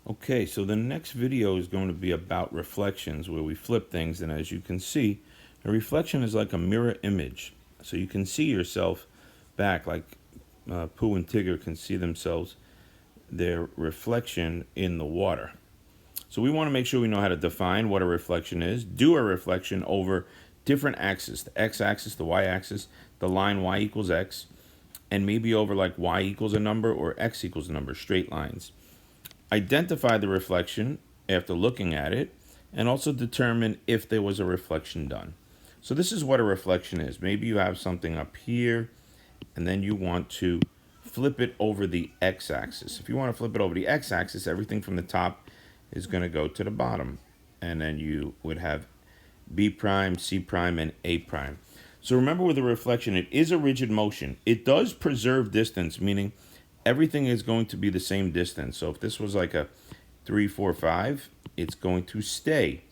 Okay, so the next video is going to be about reflections where we flip things, and as you can see, a reflection is like a mirror image. So you can see yourself back like Pooh and Tigger can see themselves, their reflection in the water. So we want to make sure we know how to define what a reflection is, do a reflection over different axes, the x-axis, the y-axis, the line y equals x, and maybe over like y equals a number or x equals a number, straight lines. Identify the reflection after looking at it, and also determine if there was a reflection done. So this is what a reflection is. Maybe you have something up here, and then you want to flip it over the x-axis. If you want to flip it over the x-axis, everything from the top is going to go to the bottom. And then you would have B prime, C prime, and A prime. So remember with a reflection, it is a rigid motion. It does preserve distance, meaning everything is going to be the same distance. So if this was like a 3, 4, 5, it's going to stay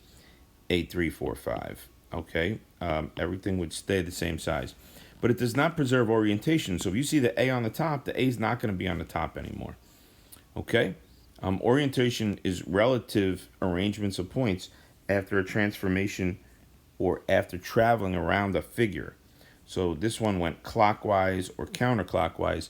a 3, 4, 5. Okay, everything would stay the same size. But it does not preserve orientation. So if you see the A on the top, the A is not going to be on the top anymore. Okay, orientation is relative arrangements of points after a transformation or after traveling around a figure. So this one went clockwise or counterclockwise.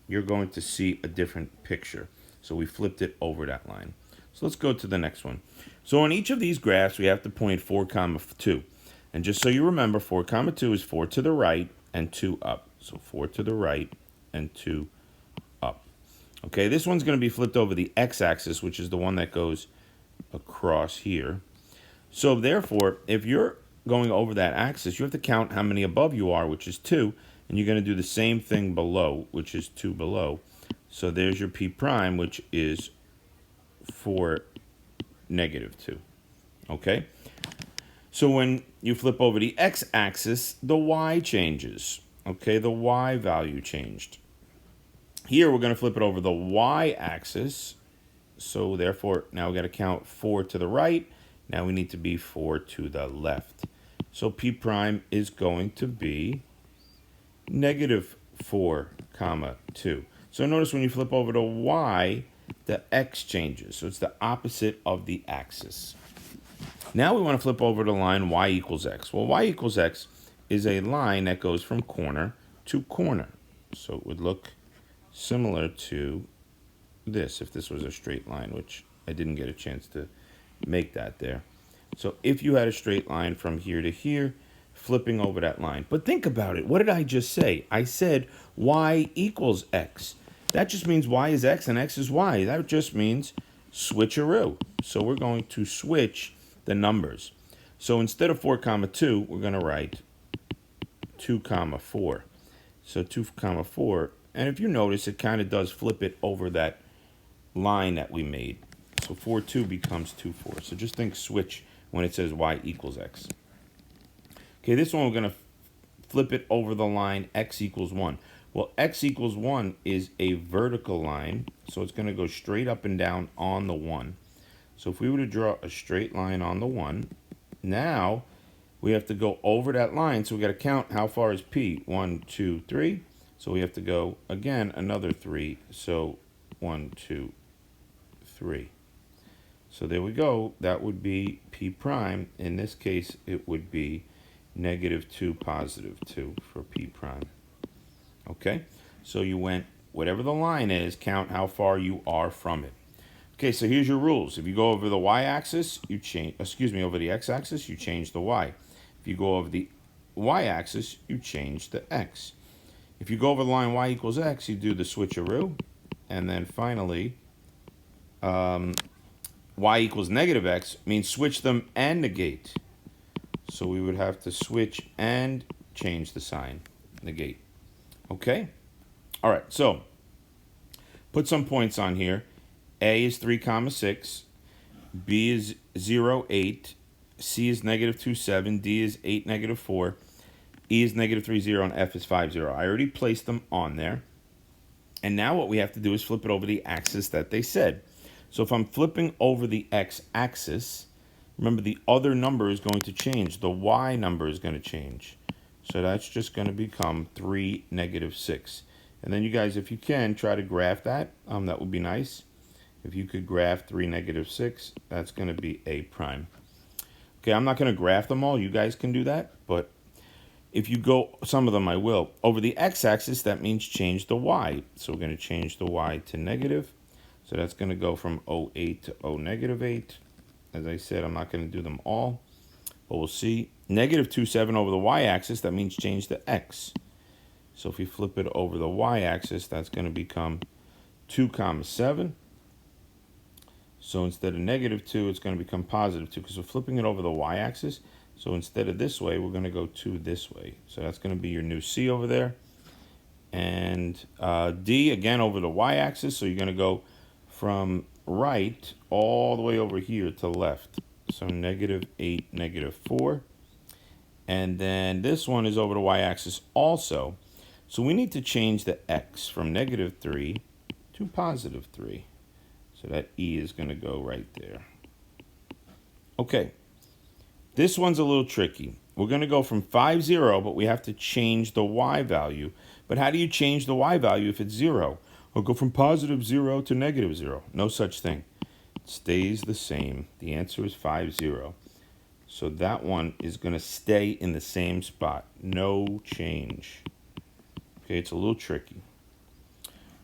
You're going to see a different picture. So we flipped it over that line. So let's go to the next one. So on each of these graphs, we have to point 4, 2. And just so you remember, 4, 2 is 4 to the right and 2 up. So 4 to the right and 2 up. Okay, this one's going to be flipped over the x-axis, which is the one that goes across here. So therefore, if you're going over that axis, you have to count how many above you are, which is 2, and you're going to do the same thing below, which is 2 below. So there's your P prime, which is 4, -2. Okay? So when you flip over the x-axis, the y changes. Okay, the y value changed. Here we're going to flip it over the y-axis. So therefore, now we got to count 4 to the right. Now we need to be 4 to the left. So P prime is going to be -4, 2. So notice when you flip over to y, the x changes. So it's the opposite of the axis. Now we want to flip over to line y equals x. Well, y equals x is a line that goes from corner to corner. So it would look similar to this if this was a straight line, which I didn't get a chance to make that there. So if you had a straight line from here to here, flipping over that line. But think about it. What did I just say? I said y equals x. That just means y is x and x is y. That just means switcheroo. So we're going to switch the numbers. So instead of 4, 2, we're going to write 2, 4. So 2, 4. And if you notice, it kind of does flip it over that line that we made. So 4, 2 becomes 2, 4. So just think switch when it says y equals x. Okay, this one we're going to flip it over the line x equals 1. Well, x equals 1 is a vertical line, so it's going to go straight up and down on the 1. So if we were to draw a straight line on the 1, now we have to go over that line, so we got to count how far is P. 1, 2, 3. So we have to go, again, another 3. So 1, 2, 3. So there we go. That would be P prime. In this case, it would be -2, +2 for P prime. Okay? So you went, whatever the line is, count how far you are from it. Okay, so here's your rules. If you go over the y-axis, you change, over the x-axis, you change the y. If you go over the y-axis, you change the x. If you go over the line y equals x, you do the switcheroo. And then finally, y equals -x means switch them and negate. So we would have to switch and change the sign, negate. Okay? All right, so put some points on here. A is 3, 6. B is 0, 8. C is -2, 7. D is 8, -4. E is -3, 0. And F is 5, 0. I already placed them on there. And now what we have to do is flip it over the axis that they said. So if I'm flipping over the x-axis, remember the other number is going to change. The y number is going to change. So that's just going to become 3, -6. And then you guys, if you can, try to graph that. That would be nice. If you could graph 3, -6, that's going to be A prime. Okay, I'm not going to graph them all. You guys can do that. But if you go, some of them I will. Over the x-axis, that means change the y. So we're going to change the y to negative. So that's going to go from 0.8 to 0-8. As I said, I'm not going to do them all. But we'll see. -2.7 over the y-axis, that means change the x. So if we flip it over the y-axis, that's going to become 2, 7. So instead of -2, it's going to become +2 because we're flipping it over the y-axis. So instead of this way, we're going to go 2 this way. So that's going to be your new C over there. And D, again, over the y-axis. So you're going to go from right all the way over here to left. So -8, -4. And then this one is over the y-axis also. So we need to change the x from -3 to +3. So that E is going to go right there. Okay, this one's a little tricky. We're going to go from 5, 0, but we have to change the y value. But how do you change the y value if it's 0? Or go from +0 to -0. No such thing. It stays the same. The answer is 5, 0. So that one is going to stay in the same spot. No change. Okay, it's a little tricky.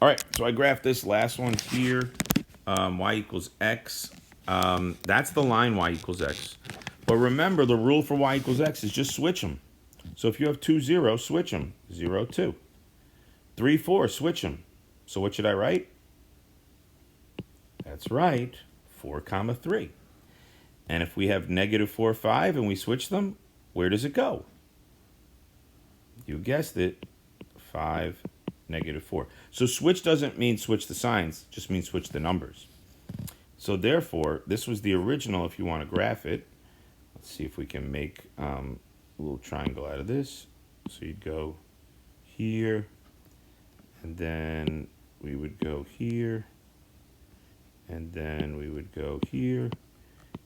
All right, so I graphed this last one here. Y equals x. That's the line y equals x. But remember, the rule for y equals x is just switch them. So if you have 2, 0, switch them. 0, 2. 3, 4, switch them. So what should I write? That's right, 4, 3. And if we have -4, 5, and we switch them, where does it go? You guessed it, 5, -4. So switch doesn't mean switch the signs, just means switch the numbers. So therefore, this was the original if you want to graph it. Let's see if we can make a little triangle out of this. So you'd go here, and then we would go here, and then we would go here.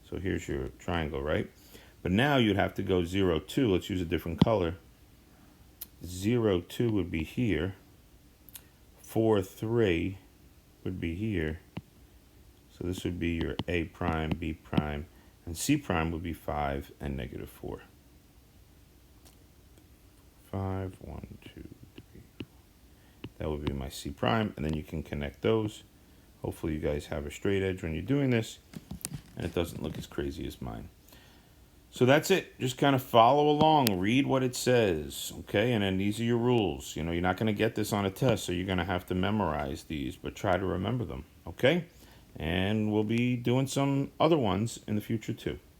So here's your triangle, right? But now you'd have to go 0, 2. Let's use a different color. 0, 2 would be here. 4, 3 would be here. So this would be your A prime, B prime, and C prime would be 5 and -4. 5, 1, 2, 3. That would be my C prime, and then you can connect those. Hopefully you guys have a straight edge when you're doing this, and it doesn't look as crazy as mine. So that's it. Just kind of follow along, read what it says, okay? And then these are your rules. You know, you're not going to get this on a test, so you're going to have to memorize these, but try to remember them, okay? And we'll be doing some other ones in the future too.